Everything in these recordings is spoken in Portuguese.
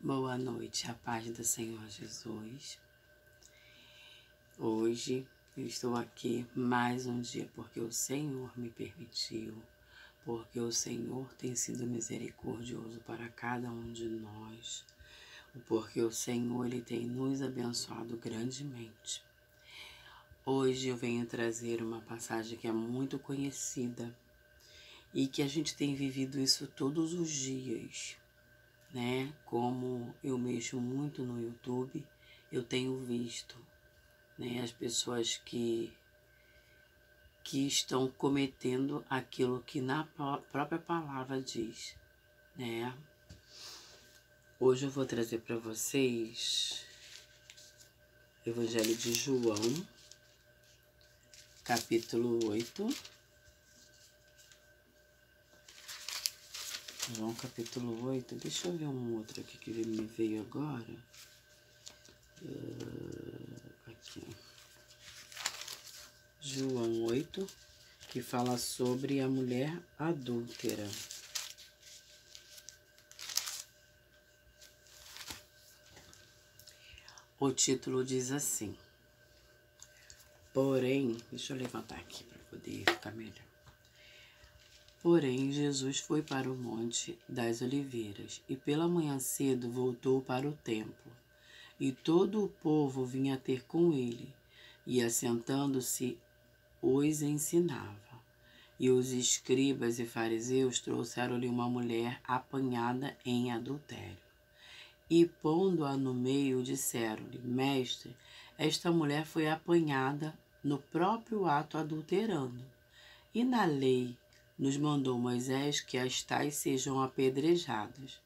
Boa noite, a paz do Senhor Jesus. Hoje eu estou aqui mais um dia porque o Senhor me permitiu, porque o Senhor tem sido misericordioso para cada um de nós, porque o Senhor ele tem nos abençoado grandemente. Hoje eu venho trazer uma passagem que é muito conhecida e que a gente tem vivido isso todos os dias, né? Como eu mexo muito no YouTube, eu tenho visto, né, as pessoas que estão cometendo aquilo que na própria palavra diz, né? Hoje eu vou trazer para vocês o Evangelho de João, capítulo 8. João, capítulo 8. Deixa eu ver um outro aqui que me veio agora. Aqui. João 8, que fala sobre a mulher adúltera. O título diz assim: porém, deixa eu levantar aqui para poder ficar melhor. Porém, Jesus foi para o Monte das Oliveiras e pela manhã cedo voltou para o templo. E todo o povo vinha ter com ele, e assentando-se os ensinava. E os escribas e fariseus trouxeram-lhe uma mulher apanhada em adultério. E pondo-a no meio, disseram-lhe: Mestre, esta mulher foi apanhada no próprio ato adulterando. E na lei nos mandou Moisés que as tais sejam apedrejadas.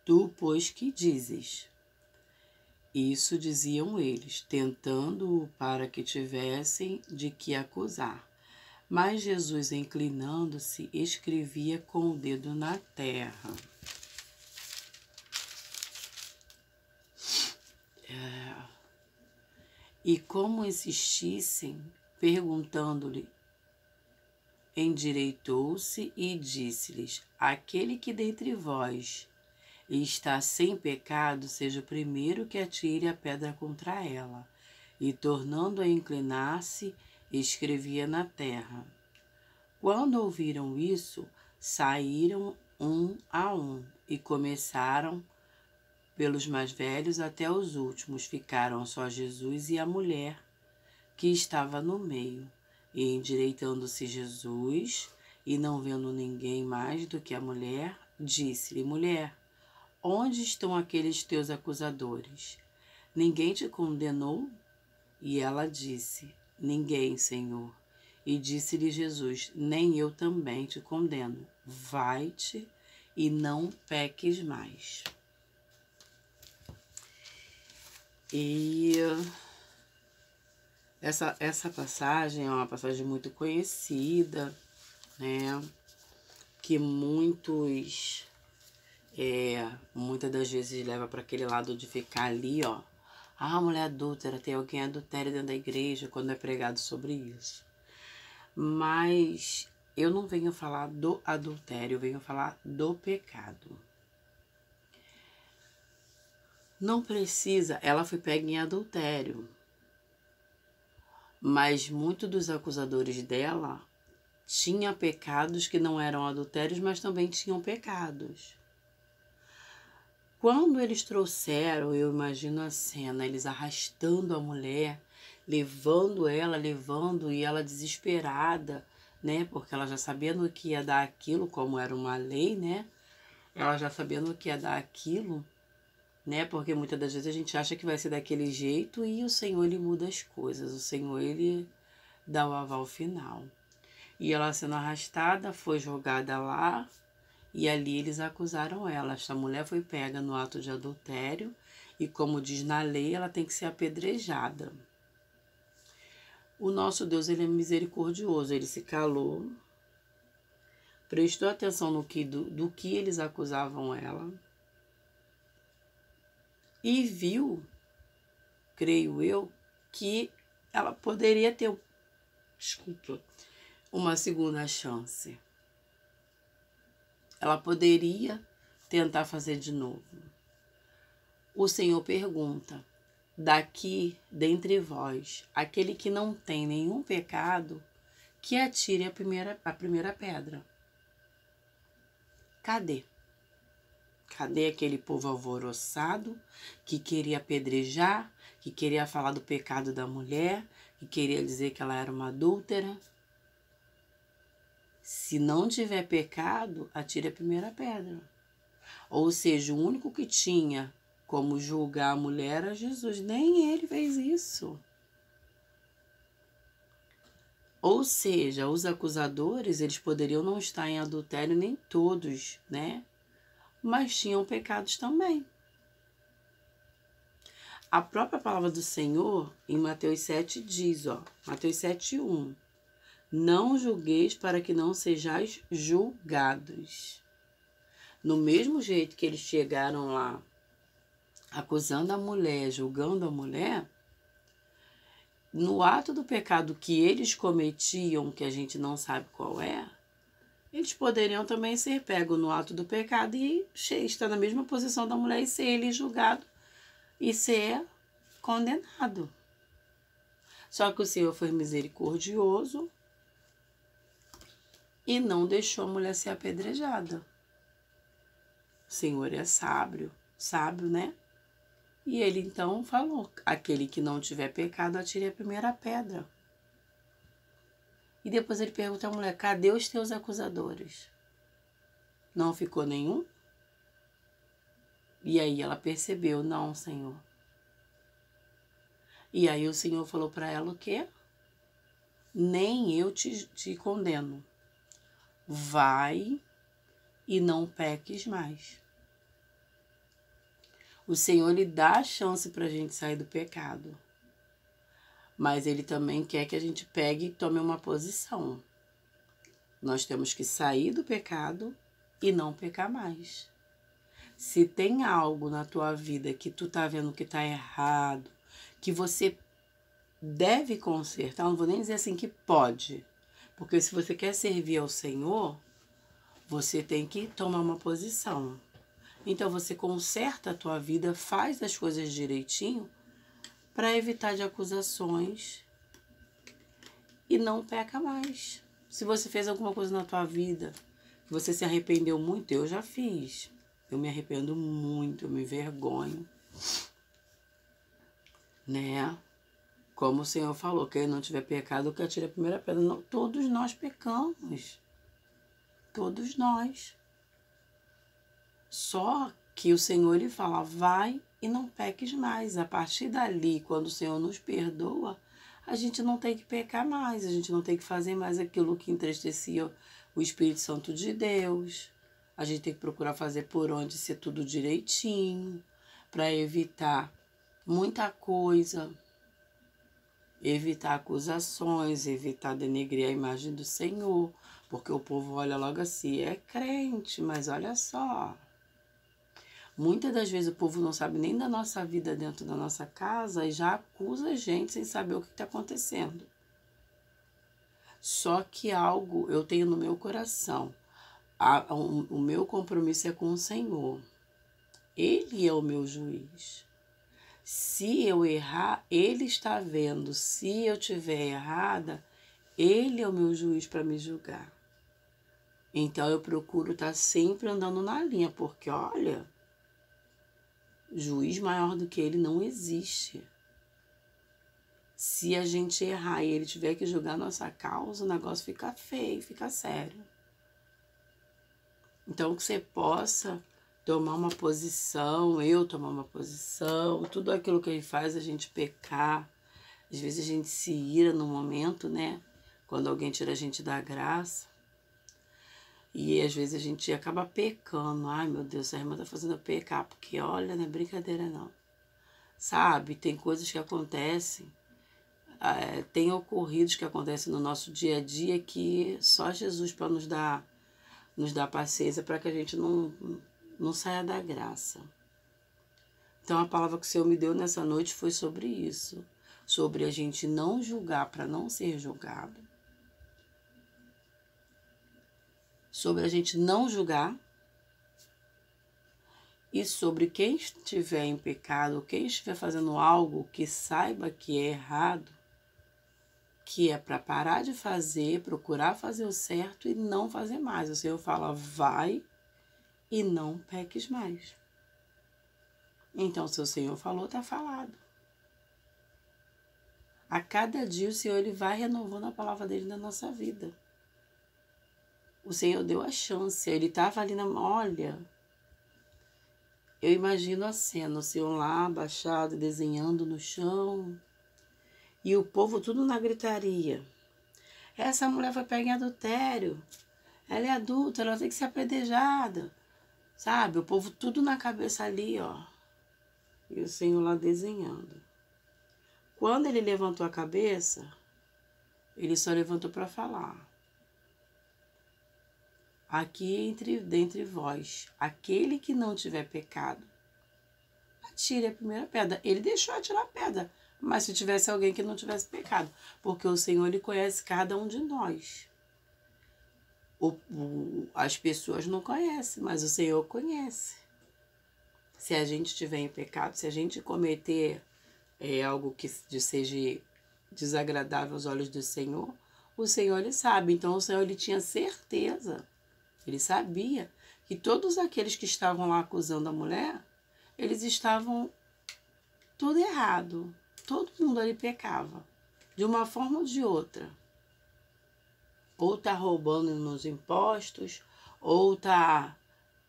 Tu, pois, que dizes? Isso diziam eles, tentando-o para que tivessem de que acusar. Mas Jesus, inclinando-se, escrevia com o dedo na terra. E como insistissem, perguntando-lhe, endireitou-se e disse-lhes: aquele que dentre vós está sem pecado, seja o primeiro que atire a pedra contra ela. E tornando a inclinar-se, escrevia na terra. Quando ouviram isso, saíram um a um e começaram pelos mais velhos até os últimos. Ficaram só Jesus e a mulher que estava no meio. E endireitando-se Jesus, e não vendo ninguém mais do que a mulher, disse-lhe: mulher, onde estão aqueles teus acusadores? Ninguém te condenou? E ela disse: ninguém, Senhor. E disse-lhe Jesus: nem eu também te condeno. Vai-te e não peques mais. E essa passagem é uma passagem muito conhecida, né? Que muitas das vezes leva para aquele lado de ficar ali, ó. Ah, mulher adúltera, tem alguém adultério dentro da igreja quando é pregado sobre isso. Mas eu não venho falar do adultério, eu venho falar do pecado. Não precisa, ela foi pega em adultério. Mas muitos dos acusadores dela tinham pecados que não eram adultérios, mas também tinham pecados. Quando eles trouxeram, eu imagino a cena, eles arrastando a mulher, levando e ela desesperada, né? Porque ela já sabendo que ia dar aquilo, como era uma lei, né? Ela já sabendo que ia dar aquilo, né? Porque muitas das vezes a gente acha que vai ser daquele jeito e o Senhor, ele muda as coisas. O Senhor, ele dá o aval final. E ela sendo arrastada, foi jogada lá e ali eles acusaram ela. Esta mulher foi pega no ato de adultério e, como diz na lei, ela tem que ser apedrejada. O nosso Deus, ele é misericordioso, ele se calou, prestou atenção no do que eles acusavam ela e viu, creio eu, que ela poderia ter, uma segunda chance. Ela poderia tentar fazer de novo. o Senhor pergunta: daqui, dentre vós, aquele que não tem nenhum pecado, que atire a primeira pedra. Cadê? Cadê aquele povo alvoroçado que queria apedrejar, que queria falar do pecado da mulher, que queria dizer que ela era uma adúltera? Se não tiver pecado, atire a primeira pedra. Ou seja, o único que tinha como julgar a mulher era Jesus. Nem ele fez isso. Ou seja, os acusadores, eles poderiam não estar em adultério, nem todos, né? Mas tinham pecados também. A própria palavra do Senhor, em Mateus 7, diz, Mateus 7:1, não julgueis para que não sejais julgados. No mesmo jeito que eles chegaram lá, acusando a mulher, julgando a mulher, no ato do pecado que eles cometiam, que a gente não sabe qual é, eles poderiam também ser pegos no ato do pecado e estar na mesma posição da mulher e ser ele julgado e ser condenado. Só que o Senhor foi misericordioso e não deixou a mulher ser apedrejada. O Senhor é sábio, né? E ele então falou: aquele que não tiver pecado, atire a primeira pedra. E depois ele pergunta à mulher: cadê os teus acusadores? Não ficou nenhum? E aí ela percebeu: não, Senhor. E aí o Senhor falou para ela o quê? Nem eu te condeno. Vai e não peques mais. O Senhor lhe dá a chance para a gente sair do pecado. Mas ele também quer que a gente pegue e tome uma posição. Nós temos que sair do pecado e não pecar mais. Se tem algo na tua vida que tu tá vendo que tá errado, que você deve consertar, não vou nem dizer assim que pode, porque se você quer servir ao Senhor, você tem que tomar uma posição. Então você conserta a tua vida, faz as coisas direitinho para evitar de acusações e não peca mais. Se você fez alguma coisa na tua vida que você se arrependeu muito, eu já fiz. Eu me arrependo muito, eu me envergonho, né? Como o Senhor falou, quem não tiver pecado, que atire a primeira pedra. Não, todos nós pecamos. Todos nós. Só que o Senhor lhe fala: vai e não peques mais. A partir dali, quando o Senhor nos perdoa, a gente não tem que pecar mais, a gente não tem que fazer mais aquilo que entristecia o Espírito Santo de Deus. A gente tem que procurar fazer por onde ser tudo direitinho, para evitar muita coisa, evitar acusações, evitar denegrir a imagem do Senhor, porque o povo olha logo assim: é crente, mas olha só. Muitas das vezes o povo não sabe nem da nossa vida dentro da nossa casa e já acusa a gente sem saber o que está acontecendo. Só que algo eu tenho no meu coração. O meu compromisso é com o Senhor. Ele é o meu juiz. Se eu errar, Ele está vendo. Se eu estiver errada, Ele é o meu juiz para me julgar. Então eu procuro estar sempre andando na linha, porque olha, juiz maior do que Ele não existe. Se a gente errar e Ele tiver que julgar a nossa causa, o negócio fica feio, fica sério. Então que você possa tomar uma posição, eu tomar uma posição, tudo aquilo que Ele faz a gente pecar. Às vezes a gente se ira no momento, né? Quando alguém tira a gente da graça. E às vezes a gente acaba pecando. Ai, meu Deus, a irmã tá fazendo eu pecar. Porque olha, não é brincadeira não. Sabe, tem coisas que acontecem, tem ocorridos que acontecem no nosso dia a dia que só Jesus para nos dar paciência para que a gente não saia da graça. Então a palavra que o Senhor me deu nessa noite foi sobre isso. Sobre a gente não julgar para não ser julgado. Sobre a gente não julgar E sobre quem estiver em pecado, quem estiver fazendo algo que saiba que é errado, que é para parar de fazer, procurar fazer o certo e não fazer mais. O Senhor fala, vai e não peques mais. Então, se o Senhor falou, está falado. A cada dia o Senhor ele vai renovando a palavra dele na nossa vida. O Senhor deu a chance, ele estava ali olha, eu imagino a cena, o Senhor lá abaixado, desenhando no chão, e o povo tudo na gritaria. Essa mulher foi pega em adultério, ela é adulta, ela tem que ser apedrejada, sabe? O povo tudo na cabeça ali, ó, e o Senhor lá desenhando. Quando ele levantou a cabeça, ele só levantou para falar. Aqui dentre vós, aquele que não tiver pecado, atire a primeira pedra. Ele deixou atirar a pedra, mas se tivesse alguém que não tivesse pecado, porque o Senhor ele conhece cada um de nós. As pessoas não conhecem, mas o Senhor conhece. Se a gente estiver em pecado, se a gente cometer algo que seja desagradável aos olhos do Senhor, o Senhor ele sabe. Então o Senhor ele tinha certeza. Ele sabia que todos aqueles que estavam lá acusando a mulher, eles estavam tudo errado. Todo mundo ali pecava, de uma forma ou de outra. Ou tá roubando nos impostos, ou tá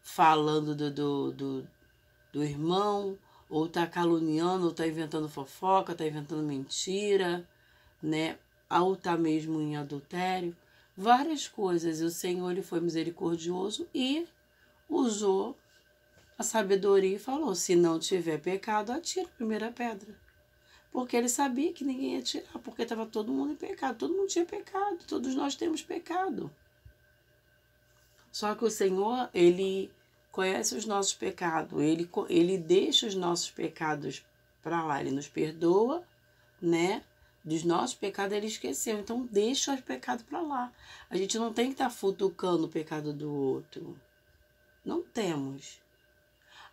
falando do irmão, ou tá caluniando, ou tá inventando fofoca, tá inventando mentira, né? Ou tá mesmo em adultério. Várias coisas, e o Senhor ele foi misericordioso e usou a sabedoria e falou, se não tiver pecado, atira a primeira pedra. Porque ele sabia que ninguém ia tirar, porque estava todo mundo em pecado, todo mundo tinha pecado, todos nós temos pecado. Só que o Senhor, ele conhece os nossos pecados, ele deixa os nossos pecados para lá, ele nos perdoa, né? Dos nossos pecados ele esqueceu, então deixa os pecados para lá. A gente não tem que estar futucando o pecado do outro. Não temos.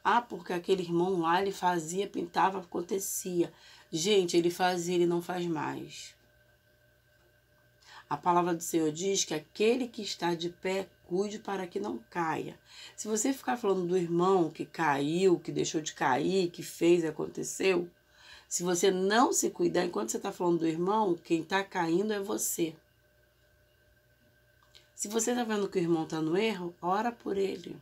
Ah, porque aquele irmão lá, ele fazia, pintava, acontecia. Gente, ele fazia, ele não faz mais. A palavra do Senhor diz que aquele que está de pé, cuide para que não caia. Se você ficar falando do irmão que caiu, que deixou de cair, que fez e aconteceu, se você não se cuidar, enquanto você está falando do irmão, quem está caindo é você. Se você está vendo que o irmão está no erro, ora por ele.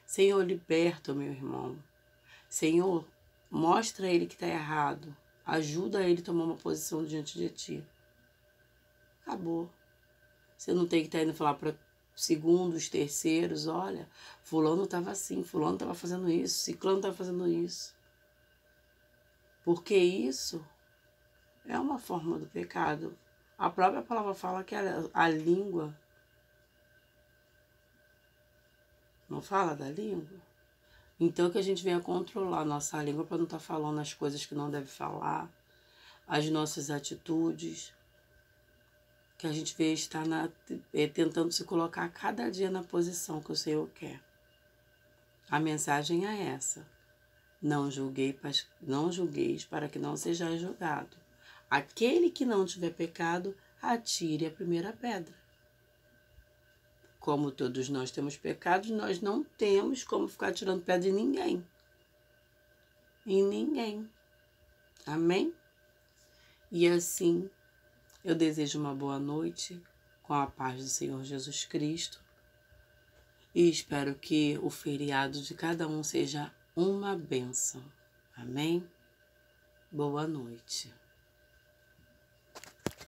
Senhor, liberta o meu irmão. Senhor, mostra a ele que está errado. Ajuda ele a tomar uma posição diante de ti. Acabou. Você não tem que estar indo falar para segundos, terceiros, olha, fulano estava assim, fulano estava fazendo isso, ciclano estava fazendo isso. Porque isso é uma forma do pecado. A própria palavra fala que a língua não fala da língua. Então que a gente venha controlar a nossa língua para não estar falando as coisas que não deve falar, as nossas atitudes, que a gente venha estar tentando se colocar cada dia na posição que o Senhor quer. A mensagem é essa. Não julgueis para que não sejais julgado. Aquele que não tiver pecado, atire a primeira pedra. Como todos nós temos pecados, nós não temos como ficar tirando pedra em ninguém. Em ninguém. Amém? E assim, eu desejo uma boa noite com a paz do Senhor Jesus Cristo. E espero que o feriado de cada um seja uma bênção. Amém? Boa noite.